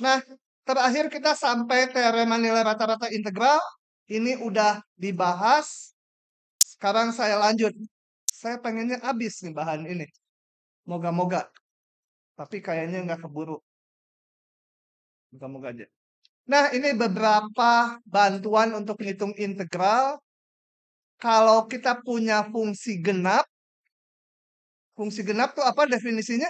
Nah, terakhir kita sampai teorema nilai rata-rata integral. Ini udah dibahas. Sekarang saya lanjut. Saya pengennya habis nih bahan ini. Moga-moga. Tapi kayaknya nggak keburu. Moga-moga aja. Nah, ini beberapa bantuan untuk ngitung integral. Kalau kita punya fungsi genap tuh apa definisinya?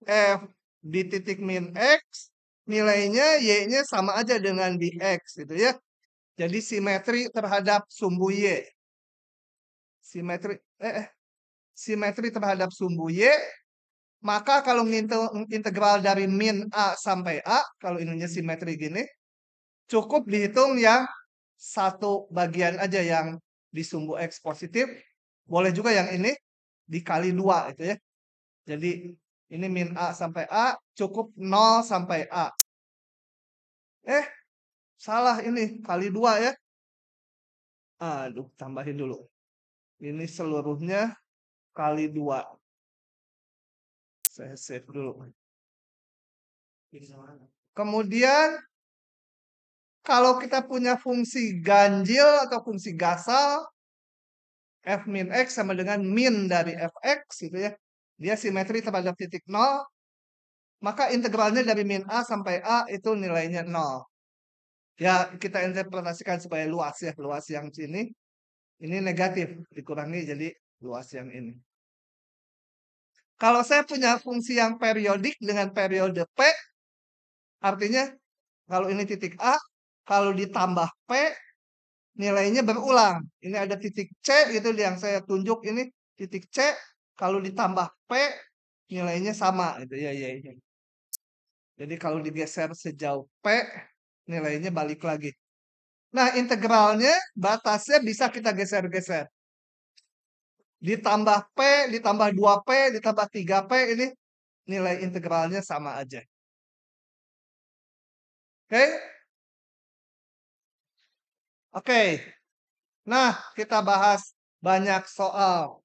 F di titik min X, nilainya Y-nya sama aja dengan di X gitu ya. Jadi simetri terhadap sumbu Y. Simetri terhadap sumbu Y, maka kalau ngitung integral dari min A sampai A, kalau ininya simetri gini, cukup dihitung yang satu bagian aja yang di sumbu X positif. Boleh juga yang ini dikali 2 itu ya. Jadi ini min A sampai A, cukup 0 sampai A. Salah ini, kali 2 ya. Aduh, tambahin dulu. Ini seluruhnya kali 2. Saya save dulu. Kemudian, kalau kita punya fungsi ganjil atau fungsi gasal, f min x sama dengan min dari fx gitu ya. Dia simetri terhadap titik 0. Maka integralnya dari min A sampai A itu nilainya 0. Ya, kita interpretasikan supaya luas ya. Luas yang sini. Ini negatif. Dikurangi jadi luas yang ini. Kalau saya punya fungsi yang periodik dengan periode P, artinya kalau ini titik A, kalau ditambah P, nilainya berulang. Ini ada titik C gitu yang saya tunjuk ini titik C, kalau ditambah P, nilainya sama gitu ya. Jadi kalau digeser sejauh P, nilainya balik lagi. Nah, integralnya batasnya bisa kita geser-geser. Ditambah P, ditambah 2P, ditambah 3P, ini nilai integralnya sama aja. Oke? Oke. Nah, kita bahas banyak soal.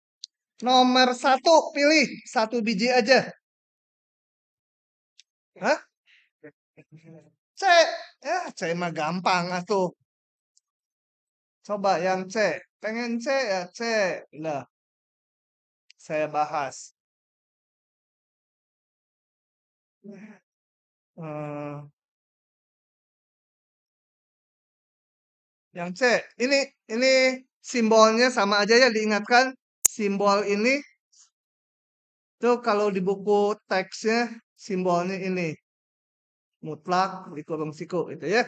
Nomor 1, pilih 1 biji aja. Hah? C. Ya, C mah gampang atuh. Coba yang C. Pengen C ya C. Nah, saya bahas. Hmm, yang C. Ini simbolnya sama aja ya, diingatkan. Simbol ini tuh kalau di buku teksnya simbolnya ini. Mutlak dikurung siku itu ya.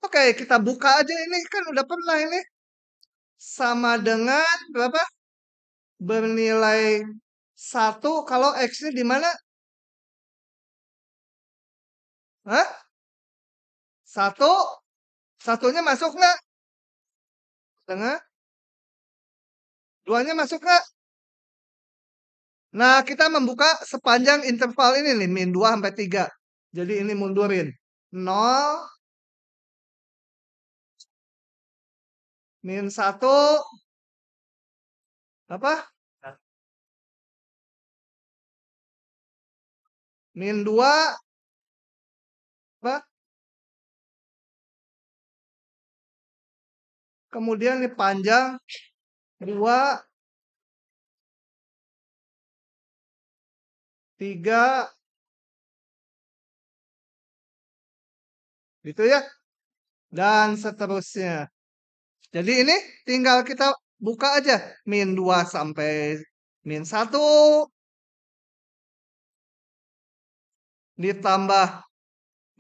Oke, kita buka aja ini kan udah pernah ini. Sama dengan berapa? Bernilai 1 kalau X-nya di mana? Hah? 1? Satunya masuk nggak? Tengah? 2-nya masuk nggak? Nah, kita membuka sepanjang interval ini nih, min 2 sampai 3. Jadi ini mundurin. 0, min 1, apa? Min 2, apa? Kemudian ini panjang 2, 3, gitu ya. Dan seterusnya. Jadi ini tinggal kita buka aja. Min 2 sampai min 1. Ditambah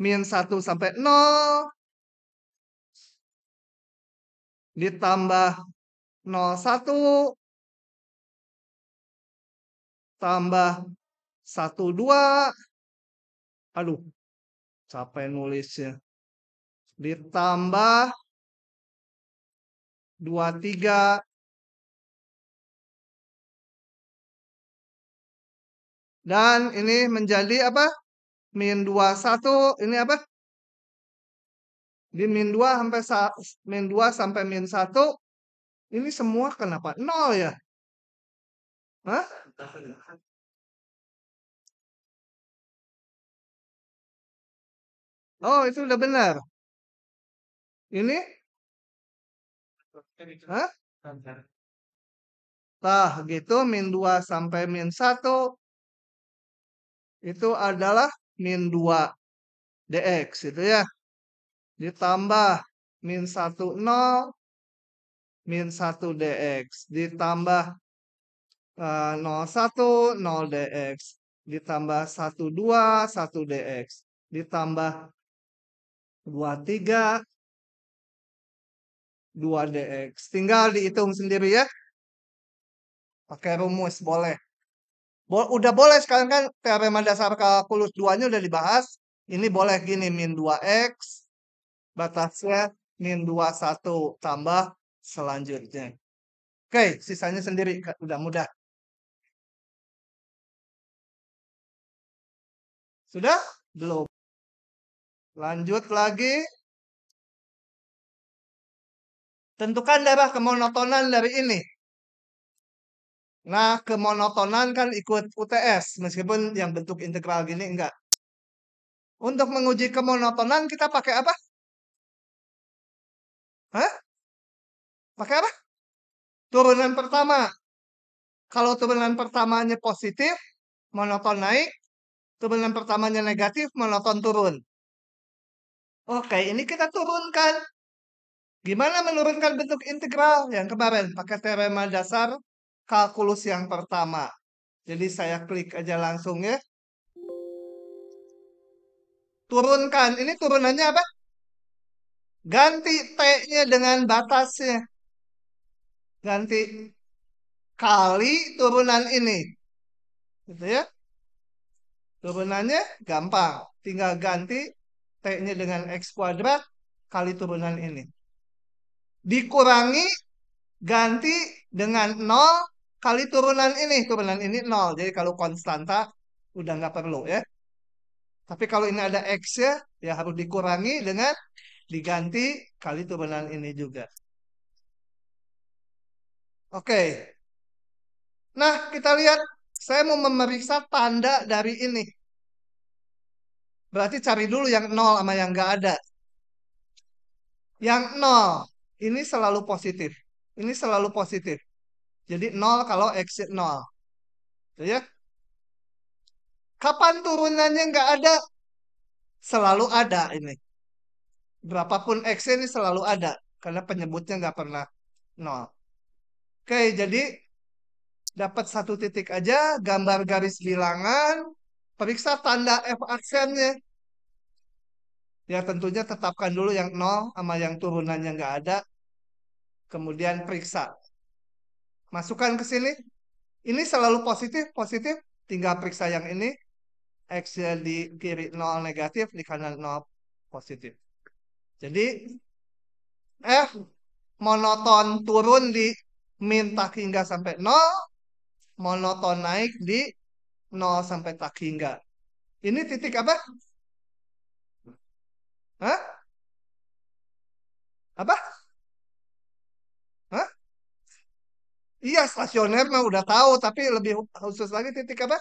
min 1 sampai 0. Ditambah 01. Tambah 1, 2. Aduh, capek nulisnya. Ditambah 2, 3. Dan ini menjadi apa? Min 2, 1. Ini apa? Di min 2 sampai min 2 sampai min 1. Ini semua kenapa 0 ya? Hah? Oh, itu udah benar. Ini? Hah? Nah, gitu, min 2 sampai min 1 itu adalah min 2 dx, itu ya. Ditambah min 1, 0, min 1 dx. Ditambah 0, 1, 0 dx. Ditambah 1, 2, 1 dx. Ditambah 2, 3, 2 dx. Tinggal dihitung sendiri ya. Pakai rumus boleh. Udah boleh sekarang kan teorema dasar kalkulus 2-nya udah dibahas. Ini boleh gini, min 2x, batasnya min 21 tambah selanjutnya. Oke, sisanya sendiri, udah mudah. Sudah? Belum. Lanjut lagi. Tentukan daerah kemonotonan dari ini. Nah, kemonotonan kan ikut UTS, meskipun yang bentuk integral gini enggak. Untuk menguji kemonotonan kita pakai apa? Hah? Pakai apa? Turunan pertama. Kalau turunan pertamanya positif, monoton naik. Turunan pertamanya negatif, monoton turun. Oke, ini kita turunkan. Gimana menurunkan bentuk integral? Yang kemarin, pakai teorema dasar kalkulus yang pertama. Jadi saya klik aja langsung ya. Turunkan. Ini turunannya apa? Ganti T-nya dengan batasnya. Ganti kali turunan ini. Gitu ya. Turunannya gampang. Tinggal ganti T-nya dengan X kuadrat kali turunan ini. Dikurangi ganti dengan 0 kali turunan ini. Turunan ini 0. Jadi kalau konstanta udah nggak perlu ya. Tapi kalau ini ada X-nya, ya harus dikurangi dengan diganti kali turunan ini juga. Oke. Nah, kita lihat. Saya mau memeriksa tanda dari ini. Berarti cari dulu yang 0 sama yang nggak ada. Yang 0, ini selalu positif. Ini selalu positif. Jadi 0 kalau X 0. Ya. Kapan turunannya nggak ada? Selalu ada ini. Berapapun X ini selalu ada. Karena penyebutnya nggak pernah 0. Oke, jadi dapat satu titik aja, gambar garis bilangan, periksa tanda F aksennya. Ya tentunya tetapkan dulu yang 0 sama yang turunannya nggak ada. Kemudian periksa. Masukkan ke sini. Ini selalu positif, positif. Tinggal periksa yang ini. X-nya di kiri 0 negatif, di kanan 0 positif. Jadi F monoton turun di min tak hingga sampai 0, monoton naik di 0 sampai tak hingga. Ini titik apa? Hah? Apa? Hah? Iya, stasioner mah udah tahu, tapi lebih khusus lagi titik apa?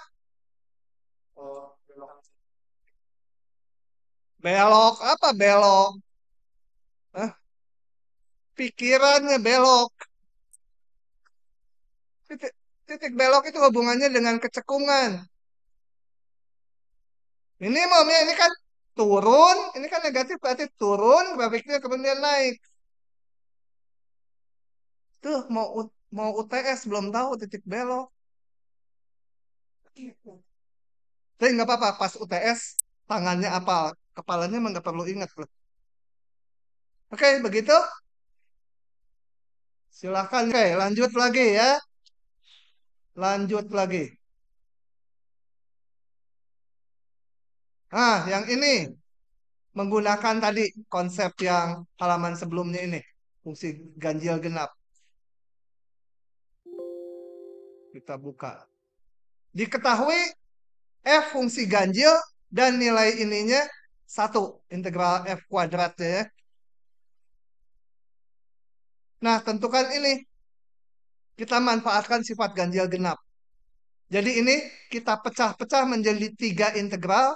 Belok apa belok? Hah? Pikirannya belok. Titik, titik belok itu hubungannya dengan kecekungan. Minimumnya ini kan turun, ini kan negatif berarti turun, grafiknya kemudian naik. Tuh mau UTS belum tahu titik belok. Tapi nggak apa-apa, pas UTS tangannya apa, kepalanya emang nggak perlu ingat loh. Oke, begitu. Silahkan. Oke, lanjut lagi ya. Lanjut lagi. Nah, yang ini menggunakan tadi konsep yang halaman sebelumnya ini. Fungsi ganjil genap. Kita buka. Diketahui F fungsi ganjil dan nilai ininya 1. Integral F kuadrat ya. Nah, tentukan ini. Kita manfaatkan sifat ganjil genap. Jadi ini kita pecah-pecah menjadi 3 integral.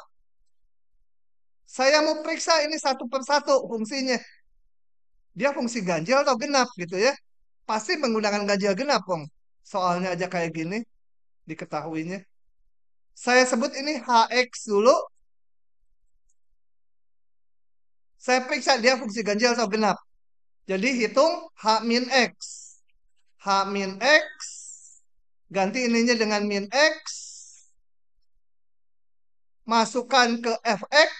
Saya mau periksa ini satu per satu fungsinya. Dia fungsi ganjil atau genap gitu ya. Pasti menggunakan ganjil genap, Bang. Soalnya aja kayak gini diketahuinya. Saya sebut ini HX dulu. Saya periksa dia fungsi ganjil atau genap. Jadi hitung H min X. H min X. Ganti ininya dengan min X. Masukkan ke Fx.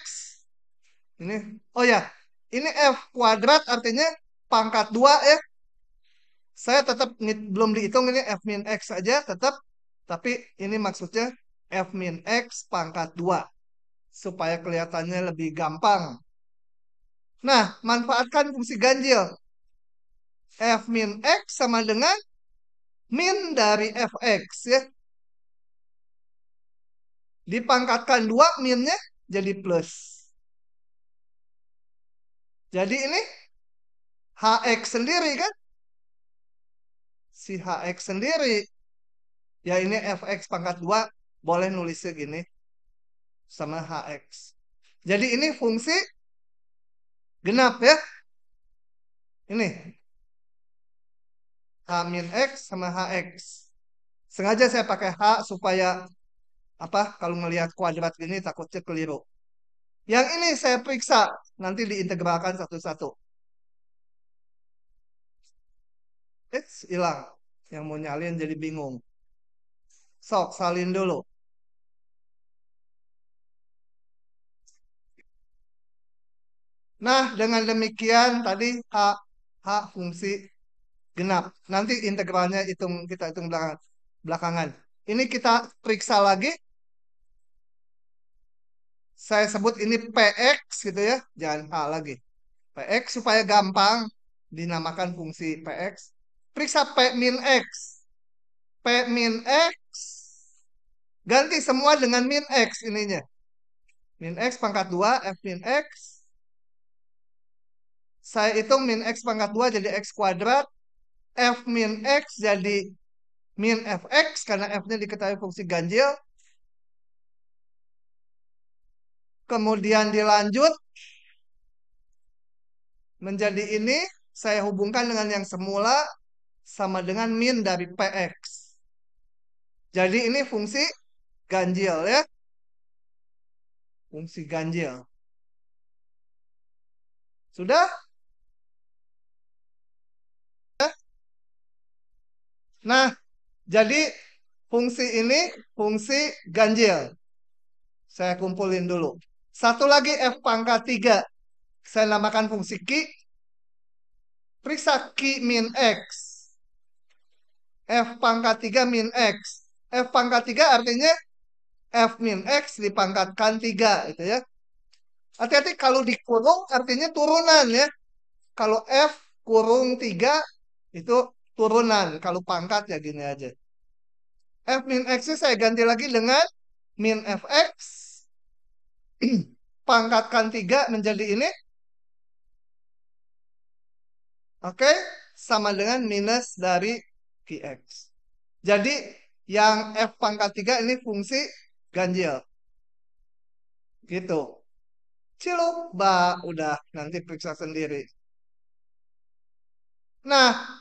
Ini, oh ya, ini F kuadrat artinya pangkat 2 ya. Saya tetap belum dihitung ini F min X saja tetap. Tapi ini maksudnya F min X pangkat 2. Supaya kelihatannya lebih gampang. Nah, manfaatkan fungsi ganjil. F min X sama dengan min dari Fx ya. Dipangkatkan 2 minnya jadi plus. Jadi ini Hx sendiri kan? Si Hx sendiri. Ya ini Fx pangkat 2 boleh nulisnya gini. Sama Hx. Jadi ini fungsi genap ya. Ini H min X sama Hx. Sengaja saya pakai H supaya apa kalau ngelihat kuadrat gini takutnya keliru. Yang ini saya periksa, nanti diintegralkan satu-satu. Hilang. Yang mau nyalin jadi bingung. Sok, salin dulu. Nah, dengan demikian tadi H fungsi genap. Nanti integralnya kita hitung belakangan. Ini kita periksa lagi. Saya sebut ini PX gitu ya. Jangan H lagi. PX supaya gampang dinamakan fungsi PX. Periksa P min X. P min X. Ganti semua dengan min X ininya. Min X pangkat 2, F min X. Saya hitung min X pangkat 2 jadi X kuadrat. F min X jadi min Fx karena F-nya diketahui fungsi ganjil. Kemudian dilanjut menjadi ini. Saya hubungkan dengan yang semula sama dengan min dari Px. Jadi ini fungsi ganjil ya. Fungsi ganjil. Sudah? Nah, jadi fungsi ini fungsi ganjil. Saya kumpulin dulu. Satu lagi F pangkat 3. Saya namakan fungsi Q. Periksa Q min X. F pangkat 3 min X. F pangkat 3 artinya F min X dipangkatkan 3. Gitu ya. Hati-hati kalau dikurung artinya turunan ya. Kalau F kurung 3 itu turunan. Kalau pangkat ya gini aja. F min X saya ganti lagi dengan min Fx. Pangkatkan 3 menjadi ini. Oke. Sama dengan minus dari Qx. Jadi yang F pangkat 3 ini fungsi ganjil. Gitu. Ciluk, udah nanti periksa sendiri. Nah,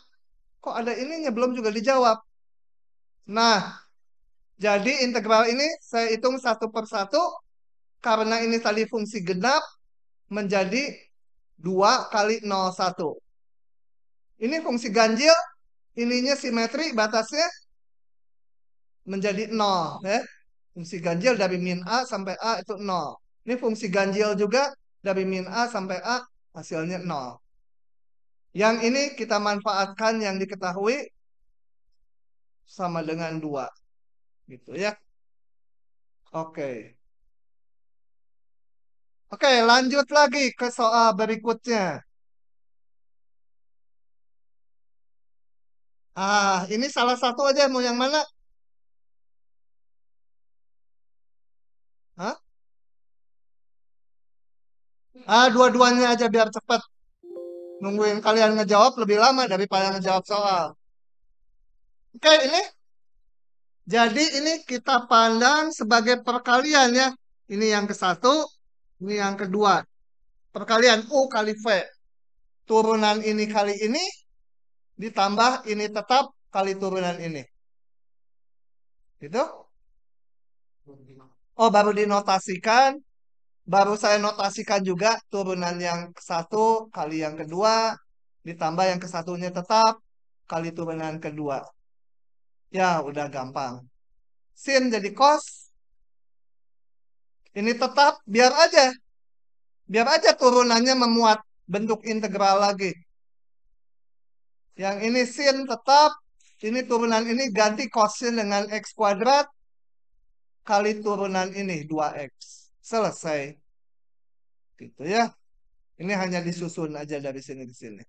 kok ada ininya belum juga dijawab. Nah, jadi integral ini saya hitung satu per satu karena ini tadi fungsi genap menjadi 2 kali 0,1. Ini fungsi ganjil, ininya simetri, batasnya menjadi 0. Ya. Fungsi ganjil dari min A sampai A itu 0. Ini fungsi ganjil juga dari min A sampai A hasilnya 0. Yang ini kita manfaatkan yang diketahui sama dengan 2. Gitu ya. Oke. Oke, lanjut lagi ke soal berikutnya. Ini salah satu aja, mau yang mana? Hah? Dua-duanya aja biar cepat. Nungguin kalian ngejawab lebih lama daripada ngejawab soal. Oke, ini. Jadi ini kita pandang sebagai perkalian ya. Ini yang ke 1, Ini yang kedua. Perkalian U kali V. Turunan ini kali ini ditambah ini tetap kali turunan ini. Gitu? Oh, baru dinotasikan. Baru saya notasikan juga turunan yang ke satu kali yang kedua. Ditambah yang ke satunya tetap kali turunan kedua. Ya, udah gampang. Sin jadi cos. Ini tetap, biar aja. Biar aja turunannya memuat bentuk integral lagi. Yang ini sin tetap, ini turunan ini ganti cosnya dengan x kuadrat kali turunan ini 2x. Selesai. Gitu ya. Ini hanya disusun aja dari sini ke sini.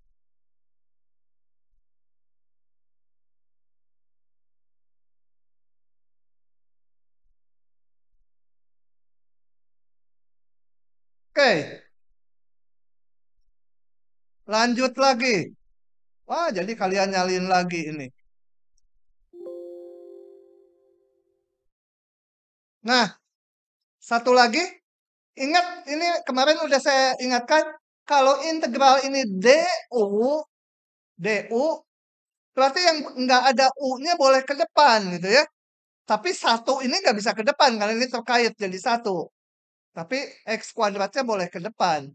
Oke, lanjut lagi. Wah, jadi kalian nyalin lagi ini. Nah, satu lagi. Ingat, ini kemarin udah saya ingatkan. Kalau integral ini DU, berarti yang nggak ada U-nya boleh ke depan gitu ya. Tapi satu ini nggak bisa ke depan karena ini terkait jadi satu. Tapi X kuadratnya boleh ke depan.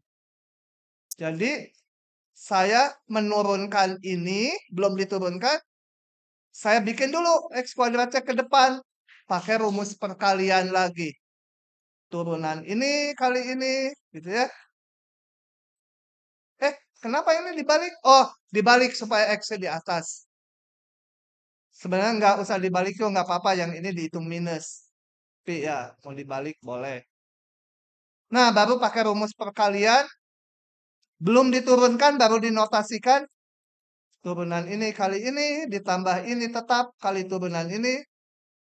Jadi saya menurunkan ini, belum diturunkan. Saya bikin dulu X kuadratnya ke depan. Pakai rumus perkalian lagi. Turunan ini kali ini, gitu ya. Kenapa ini dibalik? Oh, dibalik supaya X-nya di atas. Sebenarnya nggak usah dibalik tuh, nggak apa-apa. Yang ini dihitung minus. Tapi ya, mau dibalik boleh. Nah, baru pakai rumus perkalian. Belum diturunkan, baru dinotasikan. Turunan ini kali ini, ditambah ini tetap kali turunan ini.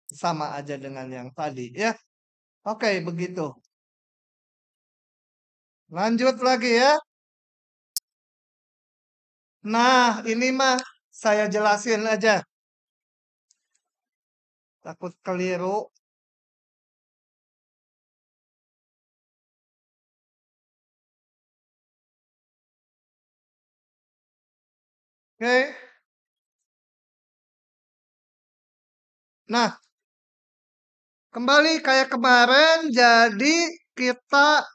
Sama aja dengan yang tadi ya. Oke, begitu. Lanjut lagi ya. Nah, ini mah saya jelasin aja. Takut keliru. Oke. Nah, kembali kayak kemarin, jadi kita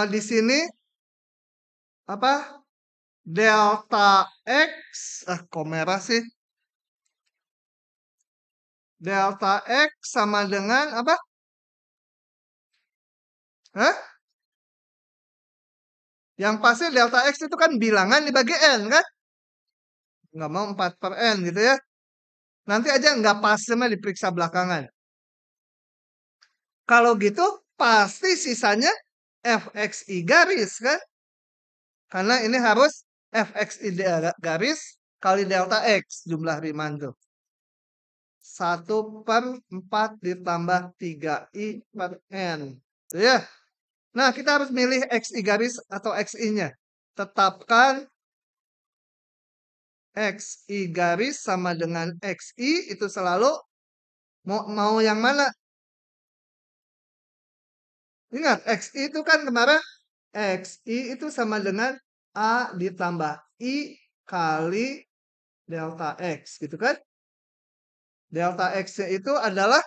di sini apa? Delta X, kok merah sih? Delta X sama dengan apa? Hah? Yang pasti delta X itu kan bilangan dibagi N kan? Nggak mau 4 per N gitu ya. Nanti aja nggak pas sama diperiksa belakangan. Kalau gitu pasti sisanya fxi garis kan? Karena ini harus fxi garis kali delta X jumlah Riemann tuh. 1/4 ditambah 3i per N. Tuh ya. Nah, kita harus milih xi garis atau xi-nya. Tetapkan xi garis sama dengan xi itu selalu mau yang mana? Ingat, xi itu kan kemarin xi itu sama dengan a ditambah i kali delta x gitu kan? Delta x-nya itu adalah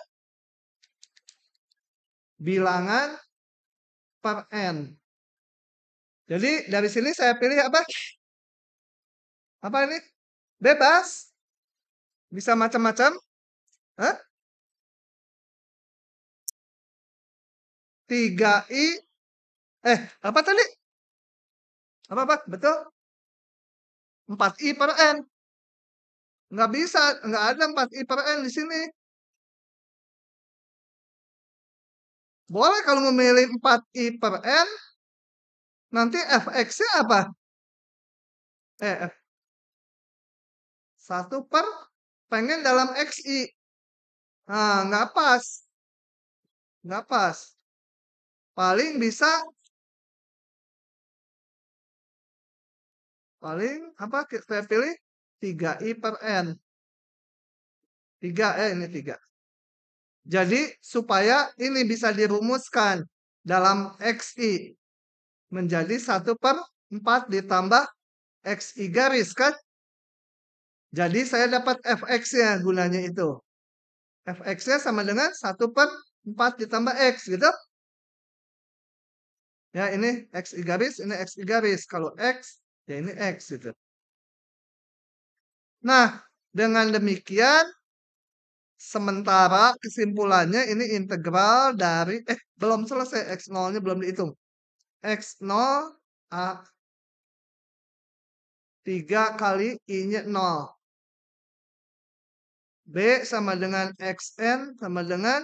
bilangan per n. Jadi dari sini saya pilih apa? Apa ini? Bebas. Bisa macam-macam. Hah? 3i. Apa tadi? Apa? Betul? 4i per n. Nggak bisa. Nggak ada 4i per n di sini. Boleh kalau memilih 4i per n. Nanti fx-nya apa? F. 1 per pengen dalam xi. Nah, nggak pas. Nggak pas. Paling bisa paling apa saya pilih 3i per n. 3 ini 3. Jadi supaya ini bisa dirumuskan. dalam XI menjadi 1/4 ditambah XI garis kan? Jadi saya dapat fx-nya gunanya itu. Fx-nya sama dengan 1/4 ditambah X gitu. Ya ini XI garis, ini XI garis. Kalau X, ya ini X gitu. Nah, dengan demikian sementara kesimpulannya ini integral dari belum selesai X0-nya belum dihitung. X0 A 3 kali I-nya 0. B sama dengan Xn sama dengan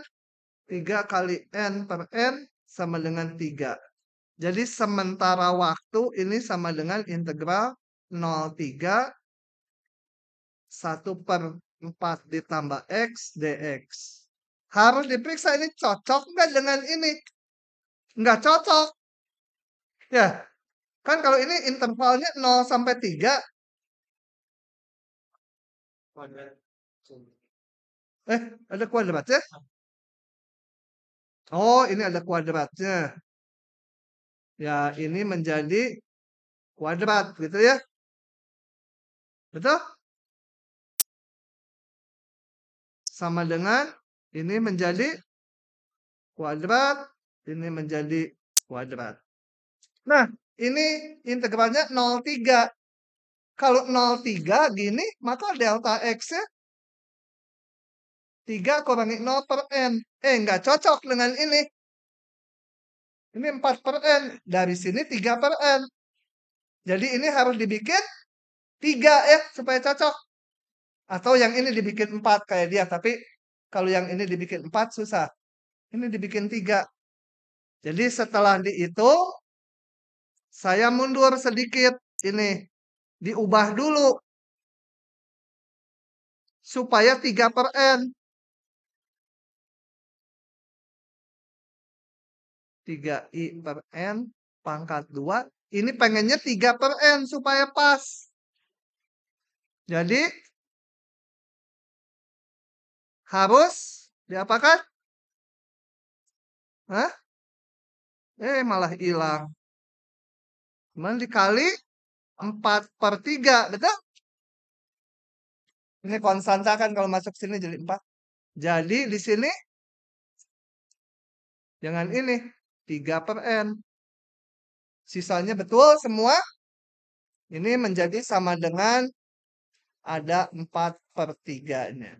3 kali N per N sama dengan 3. Jadi sementara waktu ini sama dengan integral 0,3 1/4 ditambah X dx. Harus diperiksa ini cocok nggak dengan ini? Nggak cocok. Ya, kan kalau ini intervalnya 0 sampai 3. Ada kuadratnya? Oh, ini ada kuadratnya. Ya, ini menjadi kuadrat gitu ya. Betul? Sama dengan ini menjadi kuadrat, ini menjadi kuadrat. Nah, ini integralnya 0,3. Kalau 0,3 gini, maka delta X-nya 3 kurangi 0 per N. Nggak cocok dengan ini. Ini 4 per N. Dari sini 3 per N. Jadi ini harus dibikin 3 ya, supaya cocok. Atau yang ini dibikin 4 kayak dia. Tapi kalau yang ini dibikin 4 susah. Ini dibikin 3. Jadi setelah dihitung, saya mundur sedikit. Ini diubah dulu. Supaya 3 per N. 3I per N pangkat 2. Ini pengennya 3 per N supaya pas. Jadi harus diapakan? Hah? Malah hilang. Kemudian dikali 4/3, betul? Ini konstanta kan kalau masuk sini jadi 4. Jadi di sini jangan ini 3 per N. Sisanya betul semua. Ini menjadi sama dengan ada 4/3-nya.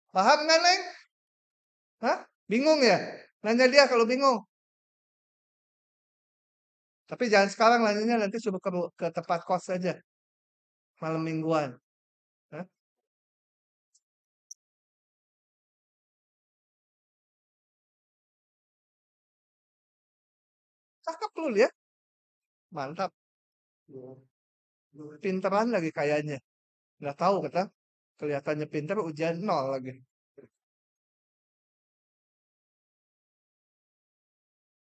Paham nggak, Neng? Hah? Bingung ya? Nanya dia kalau bingung. Tapi jangan sekarang, nanyanya nanti suruh ke tempat kos saja. Malam mingguan. Hah? Cakep lu ya. Mantap. Pinteran lagi kayaknya. Nggak tahu kata. Kelihatannya pinter, ujian 0 lagi.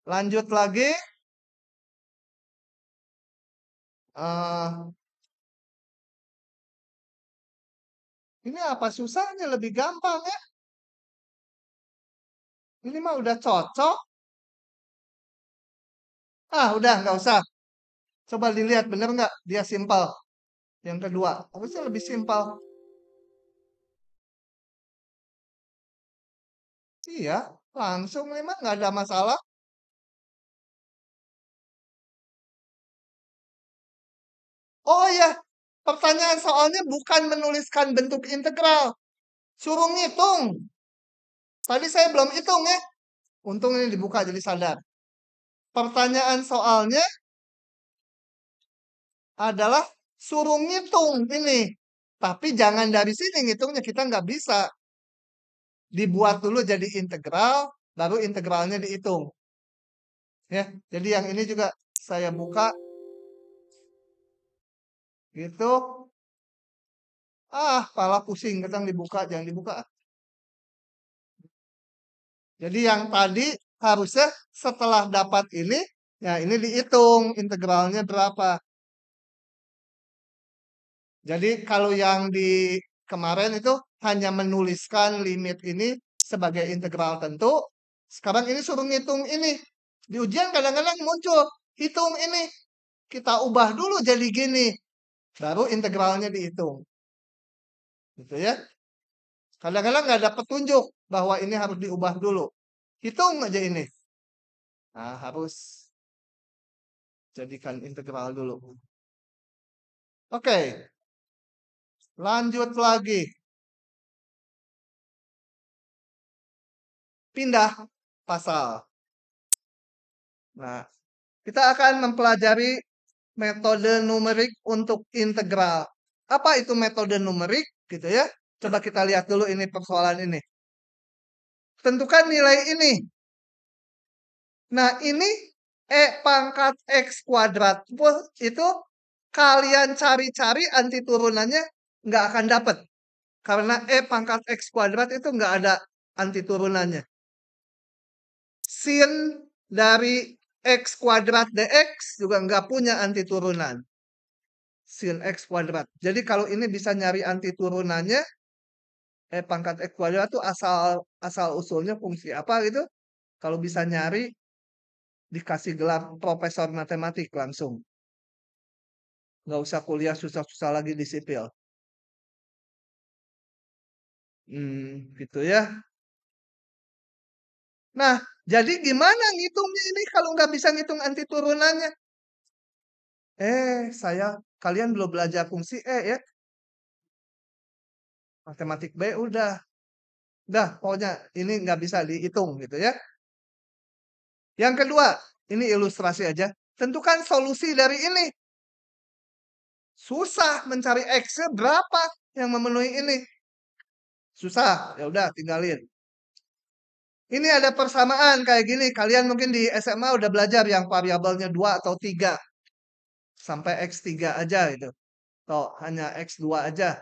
Lanjut lagi. Ini apa susahnya? Lebih gampang ya. Ini mah udah cocok. Udah nggak usah. Coba dilihat bener nggak dia simpel. Yang kedua, harusnya lebih simpel. Iya, langsung memang nggak ada masalah. Oh ya, pertanyaan soalnya bukan menuliskan bentuk integral. Suruh ngitung. Tadi saya belum hitung ya. Untung ini dibuka jadi sadar. Pertanyaan soalnya adalah suruh ngitung ini. Tapi jangan dari sini ngitungnya, kita nggak bisa. Dibuat dulu jadi integral, baru integralnya dihitung. Ya, jadi yang ini juga saya buka. Gitu. Kepala pusing, kadang dibuka, jangan dibuka. Jadi yang tadi harusnya setelah dapat ini, ya ini dihitung integralnya berapa. Jadi kalau yang di kemarin itu hanya menuliskan limit ini sebagai integral tentu. Sekarang ini suruh ngitung ini. Di ujian kadang-kadang muncul, hitung ini. Kita ubah dulu jadi gini. Baru integralnya dihitung. Gitu ya. Kadang-kadang nggak ada petunjuk bahwa ini harus diubah dulu. Hitung aja ini. Nah, harus jadikan integral dulu. Oke. Lanjut lagi. Pindah pasal. Nah, kita akan mempelajari metode numerik untuk integral. Apa itu metode numerik gitu ya? Coba kita lihat dulu ini persoalan ini. Tentukan nilai ini. Nah, ini E pangkat X kuadrat. Itu kalian cari-cari anti turunannya nggak akan dapat. Karena E pangkat X kuadrat itu nggak ada anti turunannya. Sin dari X kuadrat dx juga nggak punya anti turunan. Sin X kuadrat. Jadi kalau ini bisa nyari anti turunannya, pangkat X kuadrat itu asal usulnya fungsi apa gitu. Kalau bisa nyari, dikasih gelar profesor matematik langsung. Nggak usah kuliah susah-susah lagi di sipil. Gitu ya. Nah, jadi gimana ngitungnya ini kalau nggak bisa ngitung anti turunannya? Kalian belum belajar fungsi E ya. Matematik B udah. Pokoknya ini nggak bisa dihitung gitu ya. Yang kedua, ini ilustrasi aja. Tentukan solusi dari ini. Susah mencari X-nya berapa yang memenuhi ini. Susah, ya udah tinggalin. Ini ada persamaan kayak gini. Kalian mungkin di SMA udah belajar yang variabelnya 2 atau 3. Sampai X3 aja itu. Toh, hanya X2 aja.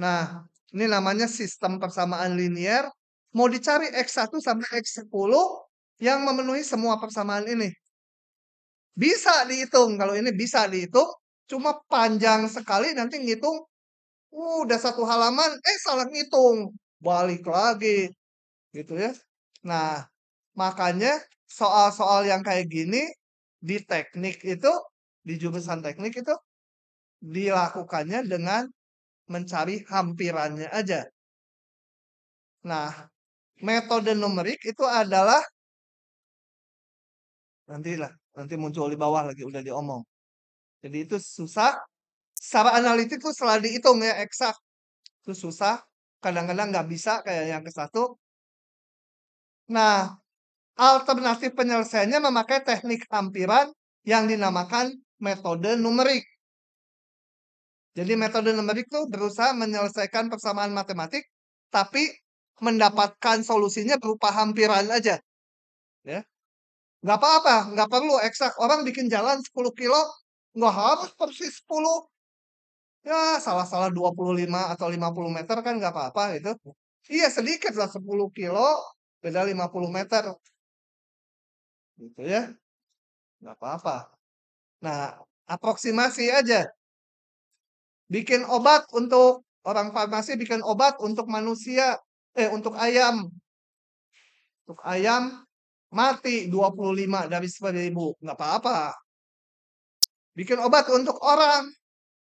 Nah, ini namanya sistem persamaan linear. Mau dicari X1 sampai X10 yang memenuhi semua persamaan ini. Bisa dihitung. Kalau ini bisa dihitung. Cuma panjang sekali nanti ngitung. Udah satu halaman, salah ngitung. Balik lagi. Gitu ya. Nah, makanya soal-soal yang kayak gini di teknik itu, di jurusan teknik itu dilakukannya dengan mencari hampirannya aja. Nah, metode numerik itu adalah nanti muncul di bawah lagi udah diomong. Jadi itu susah. Secara analitik itu setelah dihitung ya eksak itu susah. Kadang-kadang nggak bisa kayak yang ke satu. Nah, alternatif penyelesaiannya memakai teknik hampiran yang dinamakan metode numerik. Jadi metode numerik itu berusaha menyelesaikan persamaan matematik, tapi mendapatkan solusinya berupa hampiran aja. Ya. Nggak apa-apa, nggak perlu eksak. Orang bikin jalan 10 kilo, nggak harus persis 10. Ya, salah-salah 25 atau 50 meter kan nggak apa-apa gitu. Iya, sedikit lah 10 kilo, beda 50 meter. Gitu ya, nggak apa-apa. Nah, aproksimasi aja. Bikin obat untuk orang farmasi, bikin obat untuk manusia, untuk ayam. Untuk ayam mati 25 dari 1000, nggak apa-apa. Bikin obat untuk orang,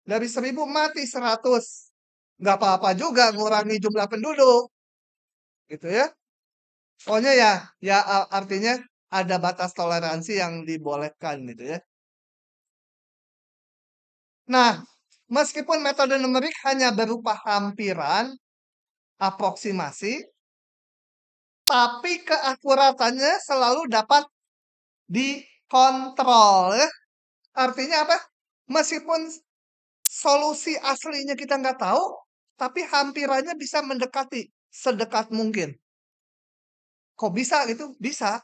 dari 1000 mati 100. Nggak apa-apa juga ngurangi jumlah penduduk. Gitu ya. Pokoknya ya artinya ada batas toleransi yang dibolehkan gitu ya. Nah, meskipun metode numerik hanya berupa hampiran, aproksimasi, tapi keakuratannya selalu dapat dikontrol ya. Artinya apa? Meskipun solusi aslinya kita nggak tahu, tapi hampirannya bisa mendekati sedekat mungkin. Kok bisa gitu? Bisa.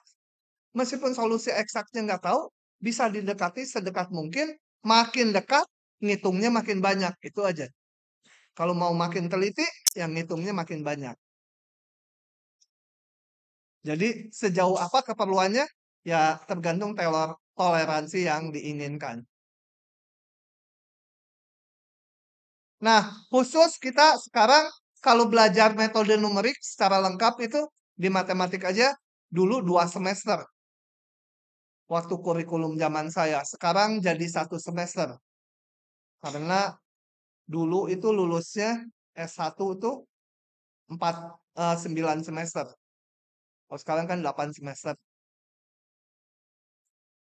Meskipun solusi eksaknya nggak tahu, bisa didekati sedekat mungkin. Makin dekat, ngitungnya makin banyak. Itu aja. Kalau mau makin teliti, yang ngitungnya makin banyak. Jadi sejauh apa keperluannya? Ya tergantung toleransi yang diinginkan. Nah, khusus kita sekarang kalau belajar metode numerik secara lengkap itu Di matematik aja dulu 2 semester waktu kurikulum zaman saya. Sekarang jadi 1 semester. Karena dulu itu lulusnya S1 itu 9 semester. Kalau sekarang kan 8 semester.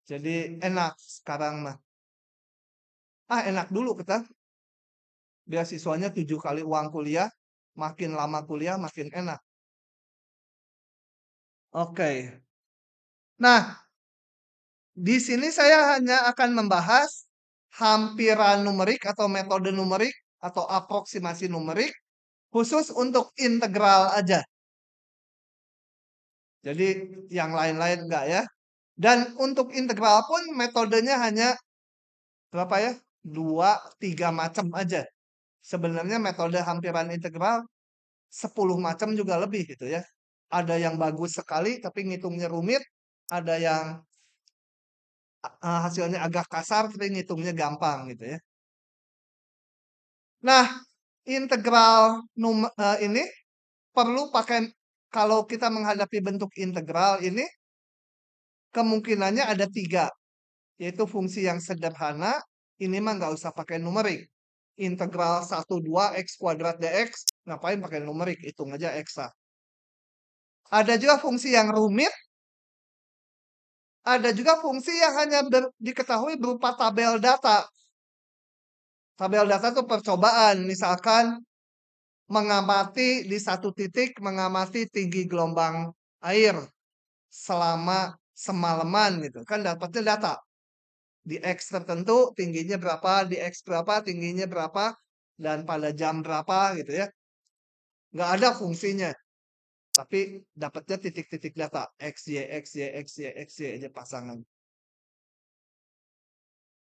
Jadi enak sekarang mah. Enak dulu kita. Beasiswanya 7 kali uang kuliah. Makin lama kuliah makin enak. Oke. Nah, di sini saya hanya akan membahas hampiran numerik atau metode numerik atau aproksimasi numerik khusus untuk integral aja. Jadi yang lain-lain enggak ya. Dan untuk integral pun metodenya hanya berapa ya? 2, 3 macam aja. Sebenarnya metode hampiran integral 10 macam juga lebih gitu ya. Ada yang bagus sekali tapi ngitungnya rumit, ada yang hasilnya agak kasar tapi ngitungnya gampang gitu ya. Nah, integral ini perlu pakai kalau kita menghadapi bentuk integral ini kemungkinannya ada 3, yaitu fungsi yang sederhana, ini mah nggak usah pakai numerik. Integral 1, 2 X kuadrat DX, ngapain pakai numerik, hitung aja X-nya. Ada juga fungsi yang rumit, ada juga fungsi yang hanya diketahui berupa tabel data. Tabel data itu percobaan, misalkan mengamati di satu titik, mengamati tinggi gelombang air selama semalaman gitu. Kan dapatnya data. Di X tertentu tingginya berapa, di X berapa, tingginya berapa, dan pada jam berapa gitu ya. Nggak ada fungsinya. Tapi dapatnya titik-titik data. X, Y, X, Y, X, Y, X, Y aja pasangan.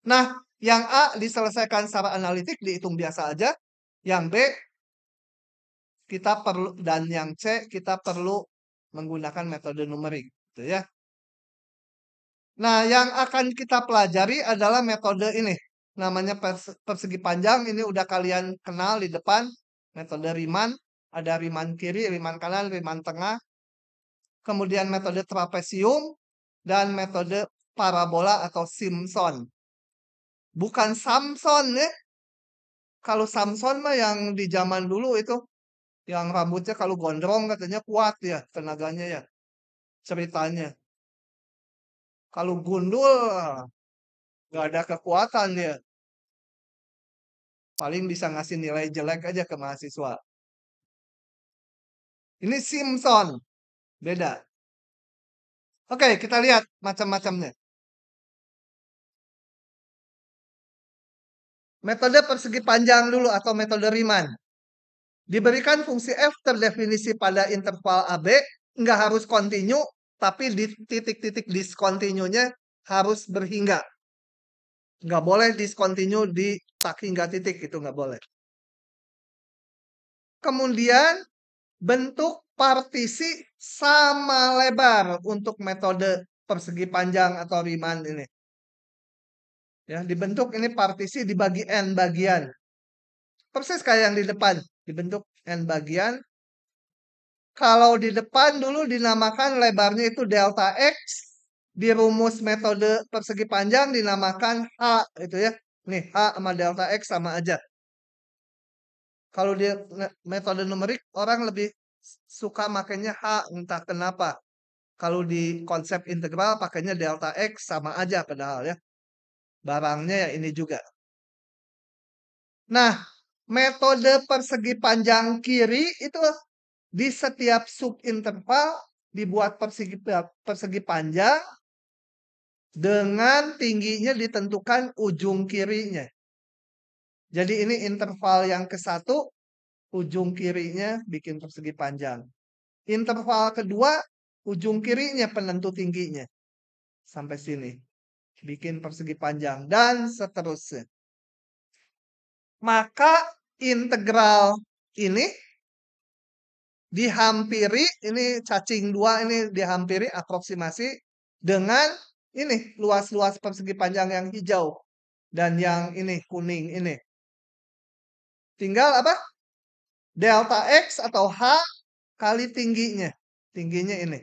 Nah, yang A diselesaikan secara analitik, dihitung biasa aja. Yang B kita perlu, dan yang C kita perlu menggunakan metode numerik, gitu ya. Nah, yang akan kita pelajari adalah metode ini. Namanya persegi panjang, ini udah kalian kenal di depan. Metode Riemann, ada Riemann kiri, Riemann kanan, Riemann tengah. Kemudian metode trapesium, dan metode parabola atau Simpson. Bukan Samson ya. Kalau Samson mah yang di zaman dulu itu, yang rambutnya kalau gondrong katanya kuat ya tenaganya ya. Ceritanya. Kalau gundul, nggak ada kekuatan dia. Paling bisa ngasih nilai jelek aja ke mahasiswa. Ini Simpson. Beda. Oke, kita lihat macam-macamnya. Metode persegi panjang dulu atau metode Riemann. Diberikan fungsi f terdefinisi pada interval AB, nggak harus kontinu, tapi di titik-titik diskontinunya harus berhingga. Nggak boleh diskontinu di tak hingga titik, itu nggak boleh. Kemudian bentuk partisi sama lebar untuk metode persegi panjang atau Riemann ini. Ya, dibentuk ini partisi dibagi n bagian. Persis kayak yang di depan, dibentuk n bagian. Kalau di depan dulu dinamakan lebarnya itu delta X, di rumus metode persegi panjang dinamakan H itu ya. Nih, H sama delta X sama aja. Kalau di metode numerik orang lebih suka makainya H, entah kenapa. Kalau di konsep integral pakainya delta X sama aja padahal ya. Barangnya ya ini juga. Nah, metode persegi panjang kiri itu di setiap subinterval dibuat persegi panjang dengan tingginya ditentukan ujung kirinya. Jadi ini interval yang ke-1, ujung kirinya bikin persegi panjang. Interval kedua, ujung kirinya penentu tingginya. Sampai sini. Bikin persegi panjang. Dan seterusnya. Maka integral ini dihampiri, ini cacing 2 ini dihampiri aproksimasi dengan ini luas-luas persegi panjang yang hijau. Dan yang ini kuning ini. Tinggal apa? Delta X atau H kali tingginya. tingginya ini.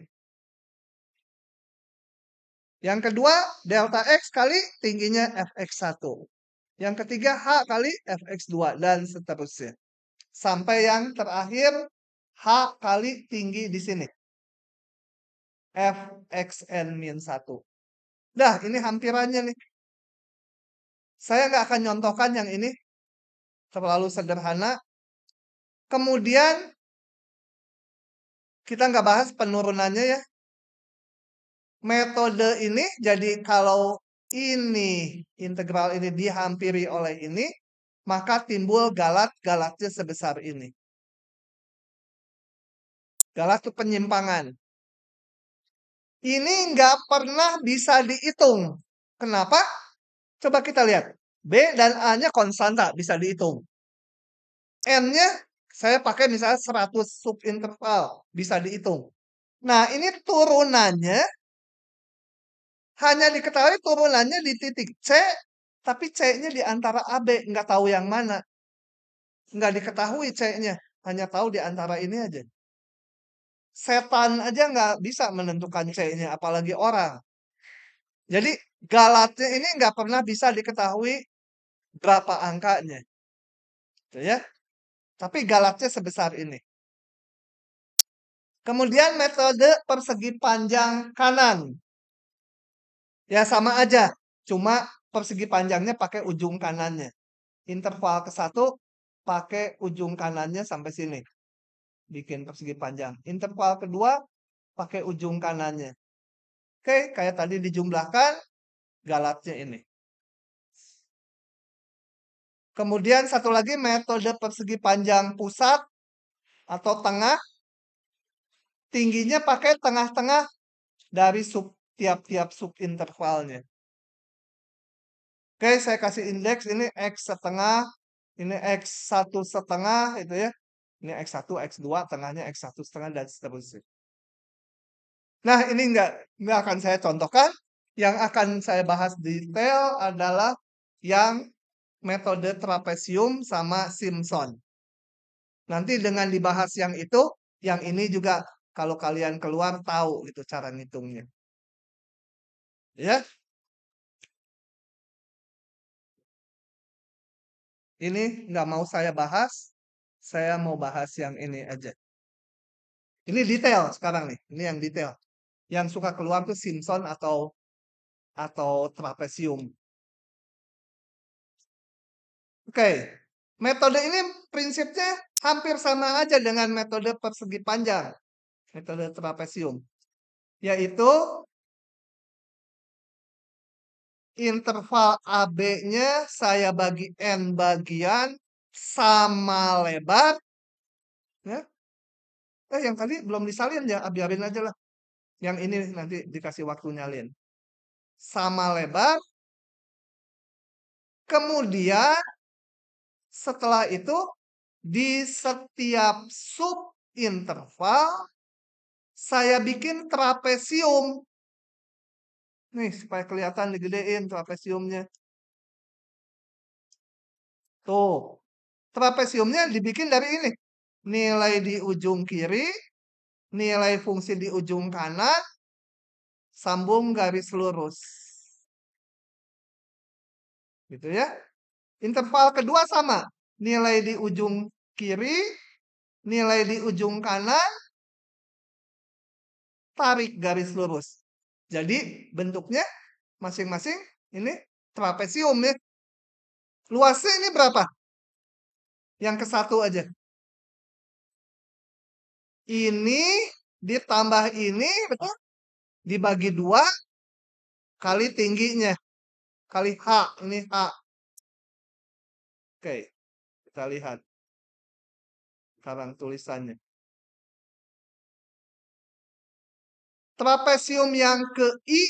Yang kedua, delta X kali tingginya fx1. Yang ketiga, H kali fx2, dan seterusnya. Sampai yang terakhir, H kali tinggi di sini. Fxn-1. Dah, ini hampirannya nih. Saya nggak akan nyontohkan yang ini. Terlalu sederhana. Kemudian, kita nggak bahas penurunannya ya. Metode ini, jadi kalau ini, integral ini dihampiri oleh ini, maka timbul galat-galatnya sebesar ini. Galat itu penyimpangan. Ini nggak pernah bisa dihitung. Kenapa? Coba kita lihat. B dan A-nya konstanta, bisa dihitung. N-nya, saya pakai misalnya 100 subinterval, bisa dihitung. Nah, ini turunannya, hanya diketahui turunannya di titik C, tapi C-nya di antara AB, nggak tahu yang mana. Nggak diketahui C-nya, hanya tahu di antara ini aja. Setan aja nggak bisa menentukan C-nya, apalagi orang. Jadi galatnya ini nggak pernah bisa diketahui berapa angkanya. Gitu ya. Tapi galatnya sebesar ini. Kemudian metode persegi panjang kanan. Ya sama aja, cuma persegi panjangnya pakai ujung kanannya. Interval ke-1 pakai ujung kanannya sampai sini. Bikin persegi panjang. Interval kedua pakai ujung kanannya. Oke, kayak tadi dijumlahkan, galatnya ini. Kemudian satu lagi metode persegi panjang pusat atau tengah. Tingginya pakai tengah-tengah dari tiap-tiap subintervalnya. Oke, saya kasih indeks ini X setengah, ini X1,5 itu ya. Ini X1, X2, tengahnya X1,5 dan seterusnya. Nah, ini nggak akan saya contohkan. Yang akan saya bahas detail adalah yang metode trapesium sama Simpson. Nanti dengan dibahas yang ini juga kalau kalian keluar tahu itu cara ngitungnya. Ya, ini nggak mau saya bahas. Saya mau bahas yang ini aja. Ini detail sekarang nih. Ini yang detail. Yang suka keluar tuh Simpson atau trapesium. Oke. Metode ini prinsipnya hampir sama aja dengan metode persegi panjang. Metode trapesium. Yaitu interval AB-nya saya bagi N bagian sama lebar. Ya. Yang tadi belum disalin ya, biarin aja lah. Yang ini nanti dikasih waktu nyalin. Sama lebar. Kemudian setelah itu di setiap subinterval saya bikin trapesium. Nih supaya kelihatan digedein trapesiumnya. Tuh. Trapesiumnya dibikin dari ini. Nilai di ujung kiri, nilai fungsi di ujung kanan, sambung garis lurus. Gitu ya. Interval kedua sama. Nilai di ujung kiri, nilai di ujung kanan, tarik garis lurus. Jadi bentuknya masing-masing ini trapesium ya. Luasnya ini berapa? Yang ke satu aja. Ini ditambah ini, betul? Dibagi 2 kali tingginya. Kali H. Ini H. Oke. Kita lihat. Sekarang tulisannya. Trapesium yang ke I.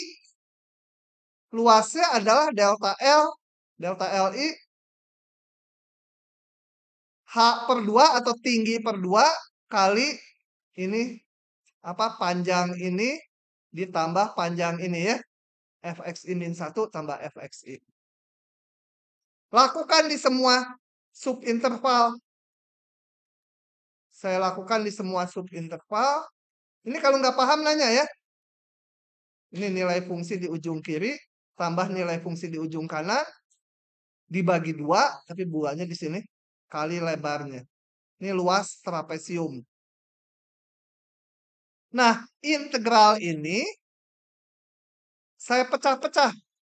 Luasnya adalah delta L. Delta LI. H per 2 atau tinggi per 2 kali ini panjang ini ditambah panjang ini ya. Fxi-1 tambah Fxi. Lakukan di semua subinterval. Saya lakukan di semua subinterval. Ini kalau nggak paham nanya ya. Ini nilai fungsi di ujung kiri, tambah nilai fungsi di ujung kanan, dibagi 2, tapi buahnya di sini, kali lebarnya. Ini luas trapesium. Nah, integral ini saya pecah-pecah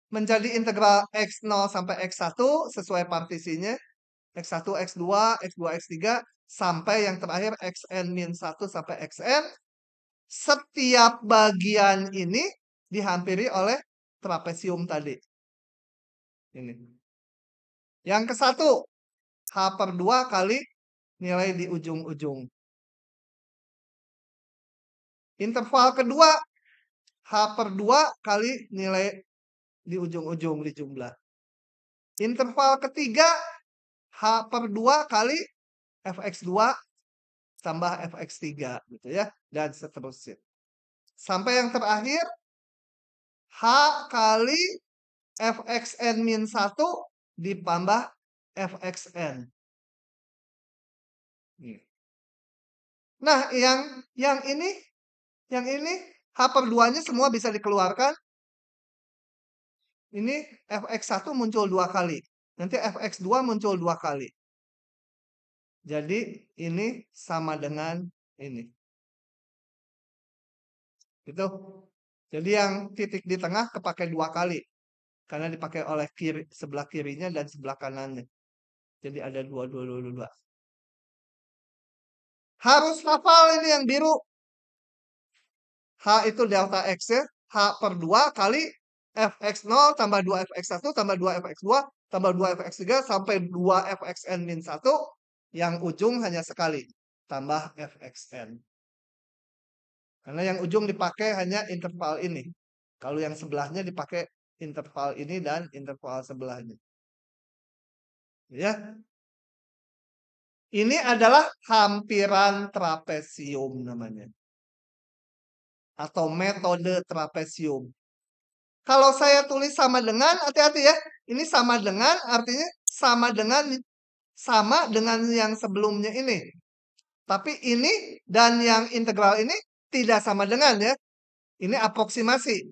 menjadi integral x0 sampai x1 sesuai partisinya. X1, X2, X2, X3, sampai yang terakhir xn-1 sampai xn. Setiap bagian ini dihampiri oleh trapesium tadi. Ini. Yang ke satu, H/2 kali nilai di ujung-ujung. Interval kedua, H/2 kali nilai di ujung-ujung di jumlah. Interval ketiga, H/2 kali fx2 tambah fx3 gitu ya, dan seterusnya. Sampai yang terakhir, H kali fxn-1 ditambah fxn. Nah, yang ini H/2-nya semua bisa dikeluarkan. Ini fx1 muncul 2 kali. Nanti fx2 muncul 2 kali. Jadi ini sama dengan ini. Gitu. Jadi yang titik di tengah kepakai 2 kali. Karena dipakai oleh sebelah kirinya dan sebelah kanannya. Jadi ada 2, 2, 2, 2, 2. Harus hafal ini yang biru. H itu delta X ya. H/2 kali fx0 tambah 2 fx1 tambah 2 fx2 tambah 2 fx3 sampai 2 fxn-1 yang ujung hanya sekali. Tambah fxn. Karena yang ujung dipakai hanya interval ini. Kalau yang sebelahnya dipakai interval ini dan interval sebelahnya. Ya. Ini adalah hampiran trapesium namanya. Atau metode trapesium. Kalau saya tulis sama dengan, hati-hati ya. Ini sama dengan artinya sama dengan yang sebelumnya ini. Tapi ini dan yang integral ini tidak sama dengan ya. Ini aproksimasi.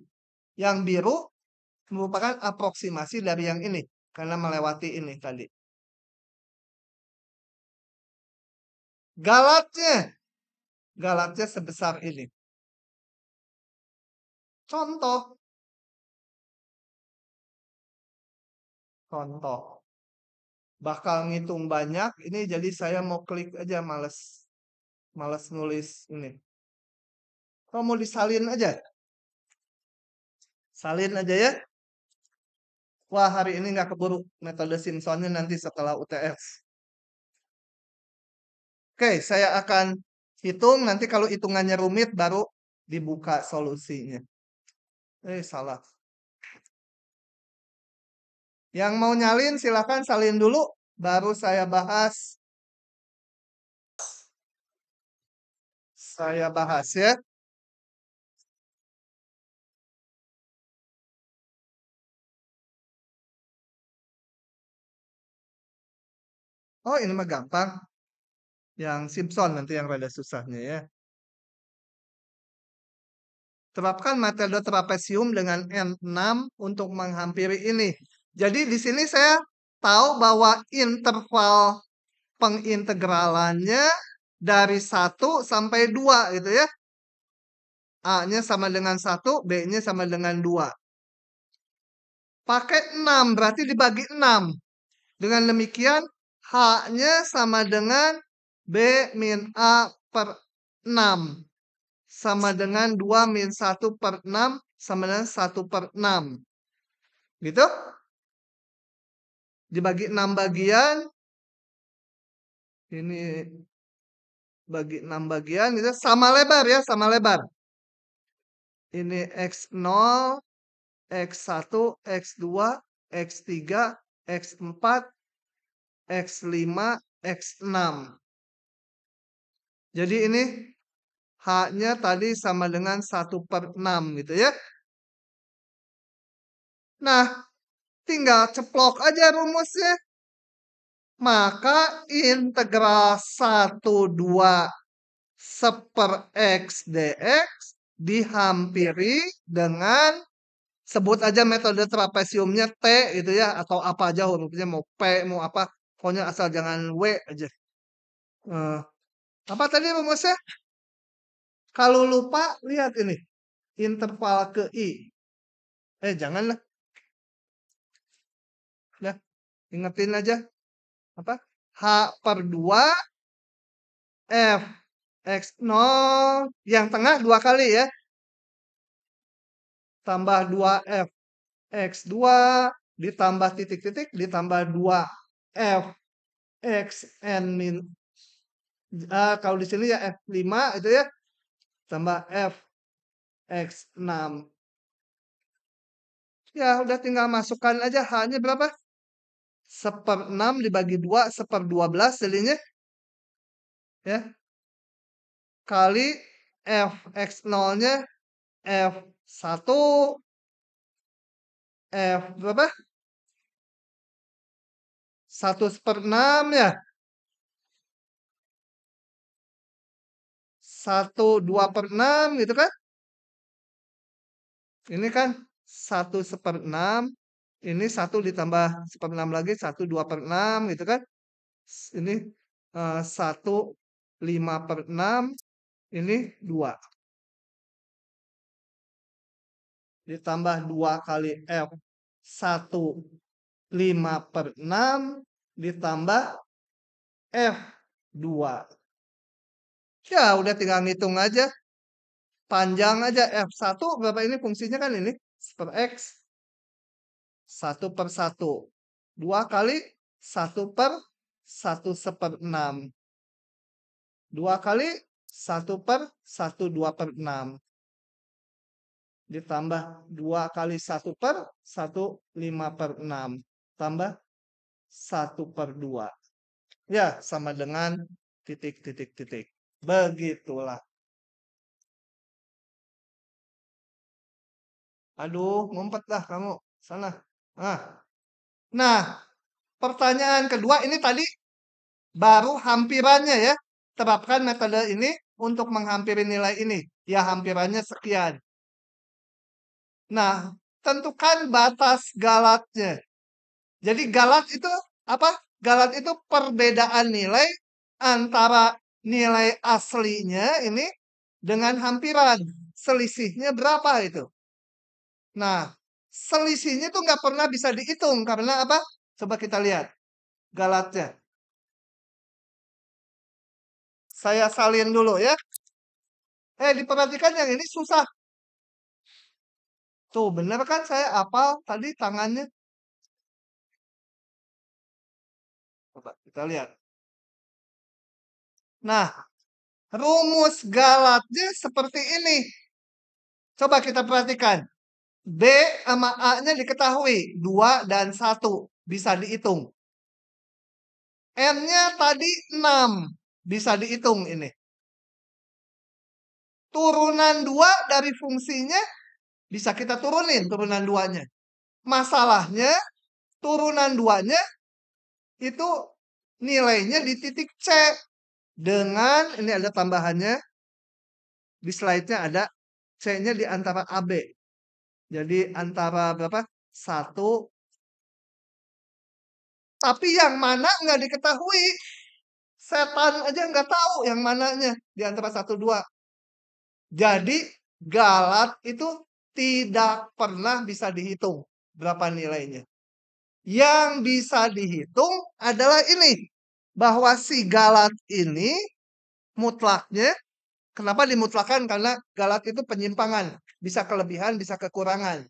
Yang biru merupakan aproksimasi dari yang ini. Karena melewati ini tadi. Galatnya sebesar ini. Contoh. Bakal ngitung banyak. Ini jadi saya mau klik aja, males nulis ini. Kalau mau disalin aja. Salin aja ya. Wah, hari ini nggak keburu metode Simpsonnya nanti setelah UTS. Oke, saya akan hitung. Nanti kalau hitungannya rumit baru dibuka solusinya. Salah. Yang mau nyalin silakan salin dulu. Baru saya bahas. Ya. Oh, ini mah gampang. Yang Simpson nanti yang rada susahnya ya. Terapkan metode trapesium dengan N6 untuk menghampiri ini. Jadi di sini saya tahu bahwa interval pengintegralannya dari 1 sampai 2 gitu ya. A-nya sama dengan 1, B-nya sama dengan 2. Pakai 6, berarti dibagi 6. Dengan demikian, H-nya sama dengan B min A per 6. Sama dengan 2 min 1 per 6, sama dengan 1 per 6. Gitu? Dibagi 6 bagian. Ini bagi 6 bagian, gitu. Sama lebar ya, sama lebar. Ini X0, X1, X2, X3, X4, X5, X6. Jadi ini H-nya tadi sama dengan 1 per 6 gitu ya. Nah, tinggal ceplok aja rumusnya. Maka integral 1, 2 1/X dx dihampiri dengan, sebut aja metode trapesiumnya T gitu ya, atau apa aja hurufnya, mau P, mau apa, pokoknya asal jangan W aja. Apa tadi rumusnya? Kalau lupa, lihat ini, interval ke I. Janganlah. Udah, ingetin aja. Apa? H/2 F X0, yang tengah 2 kali ya. Tambah 2F X2, ditambah titik-titik, ditambah 2F Xn min, kalau di sini ya F5 itu ya, tambah F X6. Ya udah tinggal masukkan aja H-nya berapa? 1/6 dibagi 2, 1/12 jadinya. Ya. Kali F X0-nya F1, F berapa? 1/6 ya. 1/2/6 gitu kan? Ini kan 1/6. Ini 1 ditambah 1/6 lagi, 1/2/6 gitu kan? Ini 1/5/6. Ini 2. Ditambah 2 kali F 1/5/6 ditambah F2. Ya udah tinggal ngitung aja. Panjang aja F1 berapa ini fungsinya kan ini? Per X. 1/1. 2 kali 1/1/6. 2 kali 1/1/2/6. Ditambah 2 kali 1/1/5/6. Tambah 1/2. Ya, sama dengan titik, titik, titik. Begitulah. Aduh, ngumpet dah kamu. Sana. Nah, pertanyaan kedua ini tadi baru hampirannya ya. Terapkan metode ini untuk menghampiri nilai ini. Ya, hampirannya sekian. Nah, tentukan batas galatnya. Jadi galat itu apa? Galat itu perbedaan nilai antara nilai aslinya ini dengan hampiran. Selisihnya berapa itu? Nah, selisihnya tuh nggak pernah bisa dihitung. Karena apa? Coba kita lihat galatnya. Saya salin dulu ya. Diperhatikan yang ini susah. Tuh, bener kan saya hafal tadi tangannya? Coba kita lihat. Nah, rumus galatnya seperti ini. Coba kita perhatikan. B sama A-nya diketahui. 2 dan 1. Bisa dihitung. N-nya tadi 6. Bisa dihitung ini. Turunan 2 dari fungsinya bisa kita turunin turunan 2-nya. Masalahnya turunan 2-nya itu nilainya di titik C. Dengan, ini ada tambahannya. Di slide-nya ada C-nya di antara AB. Jadi antara berapa? 1. Tapi yang mana nggak diketahui. Setan aja nggak tahu yang mananya di antara 1, 2. Jadi galat itu tidak pernah bisa dihitung berapa nilainya. Yang bisa dihitung adalah ini. Bahwa si galat ini mutlaknya, kenapa dimutlakan? Karena galat itu penyimpangan. Bisa kelebihan, bisa kekurangan.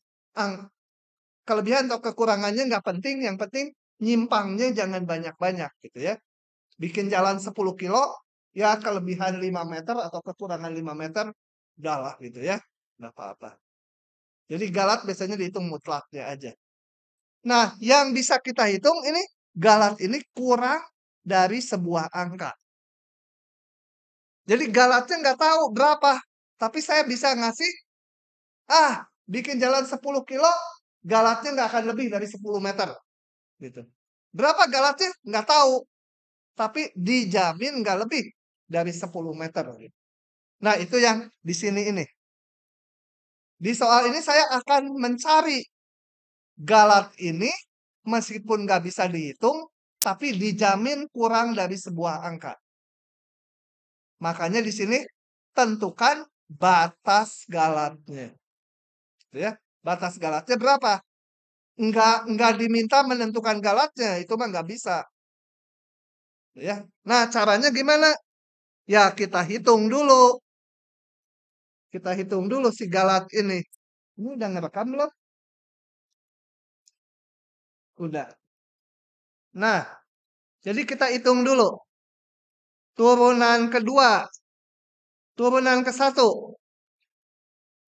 Kelebihan atau kekurangannya nggak penting. Yang penting nyimpangnya jangan banyak-banyak gitu ya. Bikin jalan 10 kilo, ya kelebihan 5 meter atau kekurangan 5 meter, udahlah gitu ya. Nggak apa-apa. Jadi galat biasanya dihitung mutlaknya aja. Nah, yang bisa kita hitung ini, galat ini kurang dari sebuah angka. Jadi galatnya nggak tahu berapa. Tapi saya bisa ngasih, bikin jalan 10 kilo, galatnya nggak akan lebih dari 10 meter. Gitu. Berapa galatnya? Nggak tahu. Tapi dijamin nggak lebih dari 10 meter. Nah, itu yang di sini ini. Di soal ini saya akan mencari galat ini meskipun nggak bisa dihitung, tapi dijamin kurang dari sebuah angka. Makanya di sini tentukan batas galatnya. Ya, batas galatnya berapa? Enggak diminta menentukan galatnya, itu mah nggak bisa. Ya. Nah, caranya gimana? Ya, kita hitung dulu. Kita hitung dulu si galat ini. Ini udah ngerekam belum? Udah. Nah, jadi kita hitung dulu. Turunan kedua. Turunan ke satu.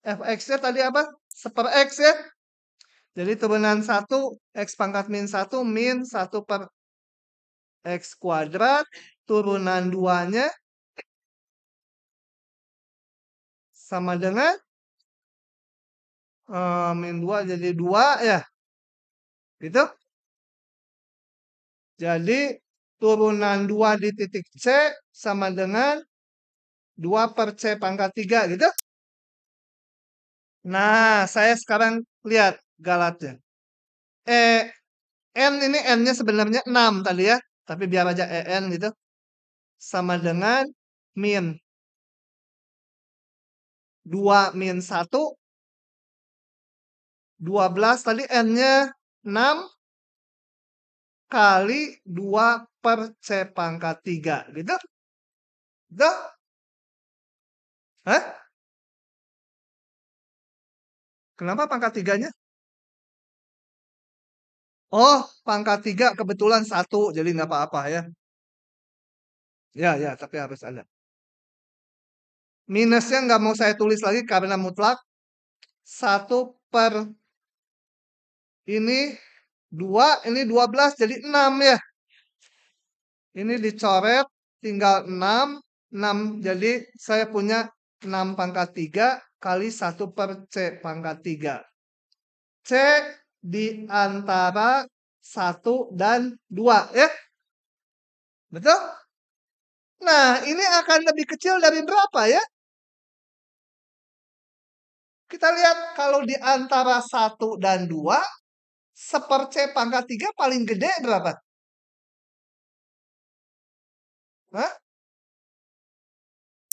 Fx-nya tadi apa? Seper X ya. Jadi turunan 1, X pangkat min 1 min 1 per X kuadrat. Turunan 2-nya sama dengan min 2 jadi 2 ya. Gitu. Jadi turunan 2 di titik C sama dengan 2 per C pangkat 3 gitu. Nah, saya sekarang lihat galatnya. N ini N-nya sebenarnya 6 tadi ya. Tapi biar aja EN gitu. Sama dengan min 2 min 1. 12 tadi N-nya 6 kali 2 per C pangkat 3 gitu. Gitu? Hah? Kenapa pangkat 3-nya? Oh, pangkat 3 kebetulan 1, jadi nggak apa-apa ya. Ya, ya, tapi harus ada. Minusnya nggak mau saya tulis lagi karena mutlak. 1 per ini 2, ini 12 jadi 6 ya. Ini dicoret tinggal 6. 6 jadi saya punya 6 pangkat 3 kali 1 per C pangkat 3. C di antara 1 dan 2 ya. Betul? Nah, ini akan lebih kecil dari berapa ya? Kita lihat kalau di antara 1 dan 2, seper C pangkat 3 paling gede berapa? Hah?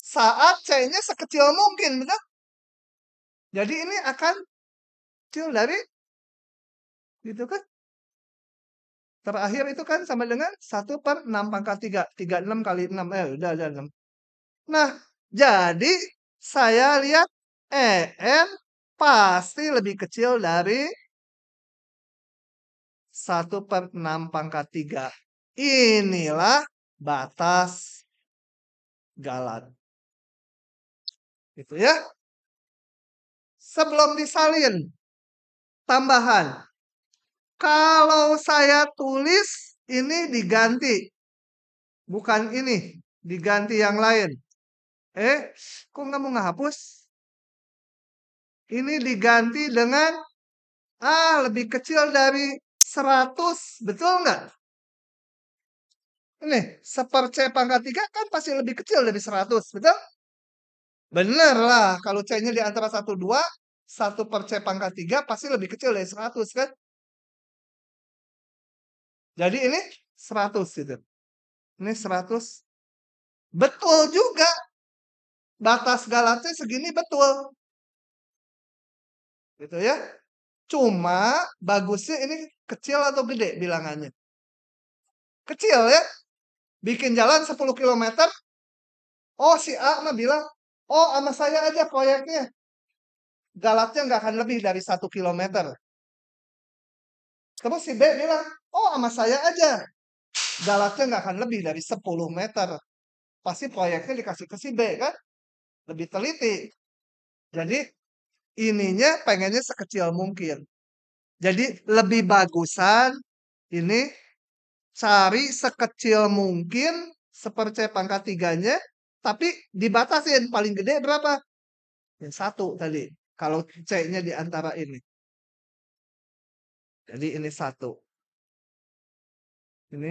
Saat C-nya sekecil mungkin, betul? Jadi ini akan kecil dari, gitu kan? Terakhir itu kan sama dengan 1 per 6 pangkat 3. 36 kali 6, udah 6. Nah, jadi saya lihat EN pasti lebih kecil dari 1 per 6 pangkat 3. Inilah batas galat. Gitu ya. Sebelum disalin, tambahan. Kalau saya tulis ini diganti. Bukan ini, diganti yang lain. Kok nggak mau ngehapus? Ini diganti dengan lebih kecil dari 100, betul nggak? Ini, seper C pangkat 3 kan pasti lebih kecil dari 100, betul? Bener lah, kalau C-nya di antara 1, 2, 1 per C pangkat 3 pasti lebih kecil dari 100 kan? Jadi ini 100 gitu. Ini 100. Betul juga. Batas galatnya segini betul. Gitu ya. Cuma bagusnya ini kecil atau gede bilangannya? Kecil ya. Bikin jalan 10 km. Oh, si A mah bilang, oh sama saya aja proyeknya. Galatnya nggak akan lebih dari 1 km. Terus si B bilang, oh sama saya aja. Galatnya nggak akan lebih dari 10 meter. Pasti proyeknya dikasih ke si B kan? Lebih teliti. Jadi ininya pengennya sekecil mungkin. Jadi lebih bagusan ini cari sekecil mungkin seperti pangkat 3-nya, tapi dibatasin paling gede berapa? Yang 1 tadi. Kalau C-nya di antara ini. Jadi ini 1. Ini.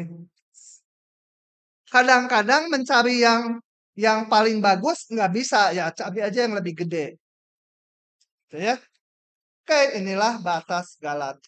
Kadang-kadang mencari yang Yang paling bagus nggak bisa, ya cari aja yang lebih gede. Gitu ya. Oke, inilah batas Galat.